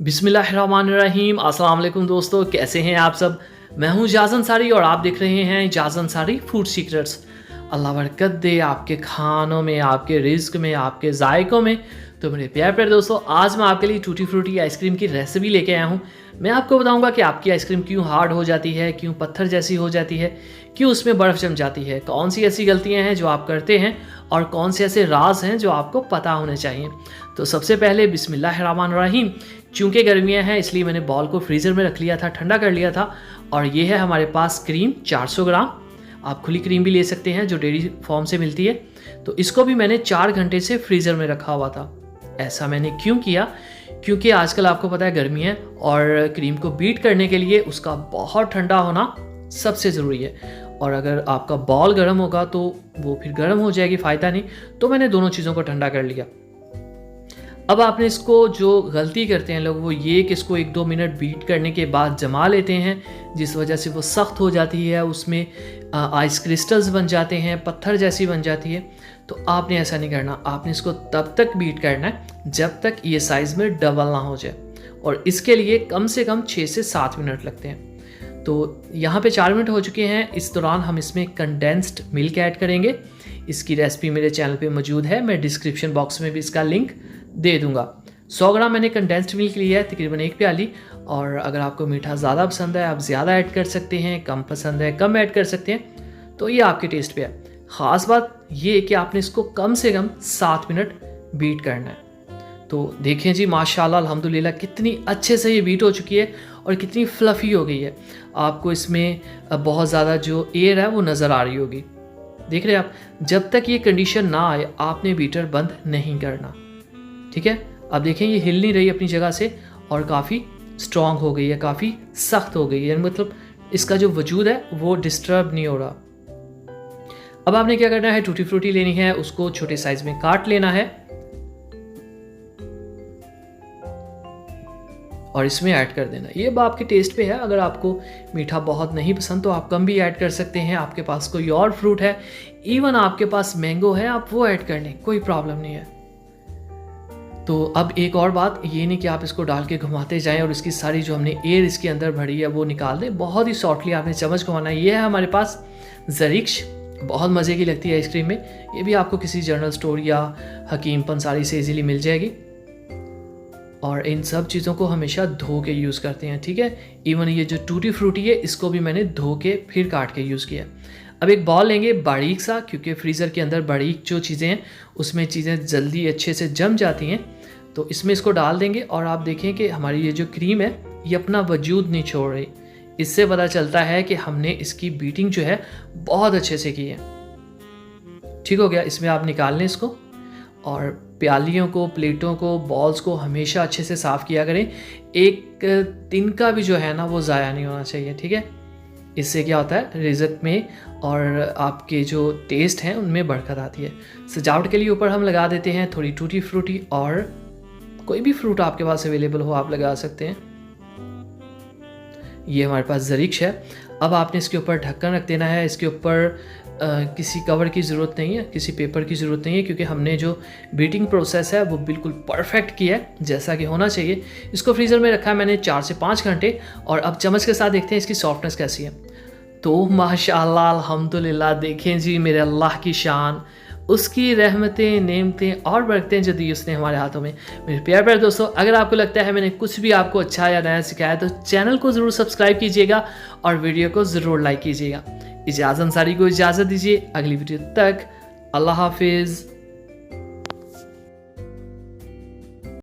बिस्मिल्लाहिर्रहमानिर्रहीम। अस्सलाम वालेकुम दोस्तों, कैसे हैं आप सब। मैं हूं जाज़ अंसारी और आप देख रहे हैं जाज़ अंसारी फूड सीक्रेट्स। अल्लाह बरकत दे आपके खानों में, आपके रिज़्क में, आपके जायकों में। तो मेरे प्यारे प्यारे दोस्तों, आज मैं आपके लिए टूटी फ्रूटी आइसक्रीम की रेसिपी लेके आया हूँ। मैं आपको बताऊंगा कि आपकी आइसक्रीम क्यों हार्ड हो जाती है, क्यों पत्थर जैसी हो जाती है, क्यों उसमें बर्फ़ जम जाती है, कौन सी ऐसी गलतियाँ हैं जो आप करते हैं और कौन से ऐसे राज हैं जो आपको पता होने चाहिए। तो सबसे पहले बिस्मिल्लाहिर्रहमानिर्रहीम। चूँकि गर्मियाँ हैं इसलिए मैंने बॉल को फ्रीज़र में रख लिया था, ठंडा कर लिया था। और ये है हमारे पास क्रीम 400 ग्राम। आप खुली क्रीम भी ले सकते हैं जो डेयरी फॉर्म से मिलती है। तो इसको भी मैंने 4 घंटे से फ्रीज़र में रखा हुआ था। ऐसा मैंने क्यों किया, क्योंकि आजकल आपको पता है गर्मी है और क्रीम को बीट करने के लिए उसका बहुत ठंडा होना सबसे ज़रूरी है। और अगर आपका बॉल गर्म होगा तो वो फिर गर्म हो जाएगी, फ़ायदा नहीं। तो मैंने दोनों चीज़ों को ठंडा कर लिया। अब आपने इसको, जो गलती करते हैं लोग वो ये कि इसको 1-2 मिनट बीट करने के बाद जमा लेते हैं, जिस वजह से वो सख्त हो जाती है, उसमें आइस क्रिस्टल्स बन जाते हैं, पत्थर जैसी बन जाती है। तो आपने ऐसा नहीं करना, आपने इसको तब तक बीट करना है जब तक ये साइज़ में डबल ना हो जाए। और इसके लिए कम से कम 6 से 7 मिनट लगते हैं। तो यहाँ पे 4 मिनट हो चुके हैं। इस दौरान हम इसमें कंडेंस्ड मिल्क ऐड करेंगे। इसकी रेसिपी मेरे चैनल पे मौजूद है, मैं डिस्क्रिप्शन बॉक्स में भी इसका लिंक दे दूंगा। 100 ग्राम मैंने कंडेंस्ड मिल्क लिया है, तकरीबन 1 प्याली। और अगर आपको मीठा ज़्यादा पसंद है आप ज़्यादा ऐड कर सकते हैं, कम पसंद है कम ऐड कर सकते हैं। तो ये आपके टेस्ट पे है। ख़ास बात ये कि आपने इसको कम से कम 7 मिनट बीट करना है। तो देखें जी, माशाल्लाह अल्हम्दुलिल्लाह कितनी अच्छे से ये बीट हो चुकी है और कितनी फ्लफ़ी हो गई है। आपको इसमें बहुत ज़्यादा जो एयर है वो नज़र आ रही होगी, देख रहे हैं आप। जब तक ये कंडीशन ना आए आपने बीटर बंद नहीं करना, ठीक है। अब देखें ये हिल नहीं रही अपनी जगह से और काफ़ी स्ट्रॉन्ग हो गई है, काफ़ी सख्त हो गई है, मतलब इसका जो वजूद है वो डिस्टर्ब नहीं हो रहा। अब आपने क्या करना है, टूटी फ्रूटी लेनी है, उसको छोटे साइज में काट लेना है और इसमें ऐड कर देना। ये अब आपके टेस्ट पे है। अगर आपको मीठा बहुत नहीं पसंद तो आप कम भी ऐड कर सकते हैं। आपके पास कोई और फ्रूट है, इवन आपके पास मैंगो है, आप वो ऐड कर लें, कोई प्रॉब्लम नहीं है। तो अब एक और बात, ये नहीं कि आप इसको डाल के घुमाते जाएं और इसकी सारी जो हमने एयर इसके अंदर भरी है वो निकाल दें। बहुत ही सॉफ्टली आपने चम्मच घुमाना है। ये है हमारे पास ज़रीक्श, बहुत मज़े की लगती है आइसक्रीम में। ये भी आपको किसी जनरल स्टोर या हकीम पंसारी से इजीली मिल जाएगी। और इन सब चीज़ों को हमेशा धो के यूज़ करते हैं, ठीक है। इवन ये जो टूटी फ्रूटी है इसको भी मैंने धो के फिर काट के यूज़ किया। अब एक बॉल लेंगे बारीक सा, क्योंकि फ्रीज़र के अंदर बारीक जो चीज़ें हैं उसमें चीज़ें जल्दी अच्छे से जम जाती हैं। तो इसमें इसको डाल देंगे और आप देखें कि हमारी ये जो क्रीम है ये अपना वजूद नहीं छोड़ रही। इससे पता चलता है कि हमने इसकी बीटिंग जो है बहुत अच्छे से की है। ठीक हो गया। इसमें आप निकाल लें इसको और प्यालियों को, प्लेटों को, बॉल्स को हमेशा अच्छे से साफ़ किया करें। एक तिनका भी जो है ना वो ज़ाया नहीं होना चाहिए, ठीक है। इससे क्या होता है, रिज़्क में और आपके जो टेस्ट हैं उनमें बरकत आती है। सजावट के लिए ऊपर हम लगा देते हैं थोड़ी टूटी फ्रूटी, और कोई भी फ्रूट आपके पास अवेलेबल हो आप लगा सकते हैं। ये हमारे पास ज़रीक्श है। अब आपने इसके ऊपर ढक्कन रख देना है। इसके ऊपर किसी कवर की ज़रूरत नहीं है, किसी पेपर की ज़रूरत नहीं है, क्योंकि हमने जो बीटिंग प्रोसेस है वो बिल्कुल परफेक्ट किया है जैसा कि होना चाहिए। इसको फ्रीज़र में रखा है मैंने 4 से 5 घंटे। और अब चम्मच के साथ देखते हैं इसकी सॉफ्टनेस कैसी है। तो माशाल्लाह अल्हम्दुलिल्लाह, देखें जी मेरे अल्लाह की शान, उसकी रहमतें, नेमतें और बरकतें जो दी उसने हमारे हाथों में। मेरे प्यारे प्यारे दोस्तों, अगर आपको लगता है मैंने कुछ भी आपको अच्छा या नया सिखाया तो चैनल को ज़रूर सब्सक्राइब कीजिएगा और वीडियो को ज़रूर लाइक कीजिएगा। इजाज़त अंसारी को इजाज़त दीजिए। अगली वीडियो तक अल्लाह हाफिज़।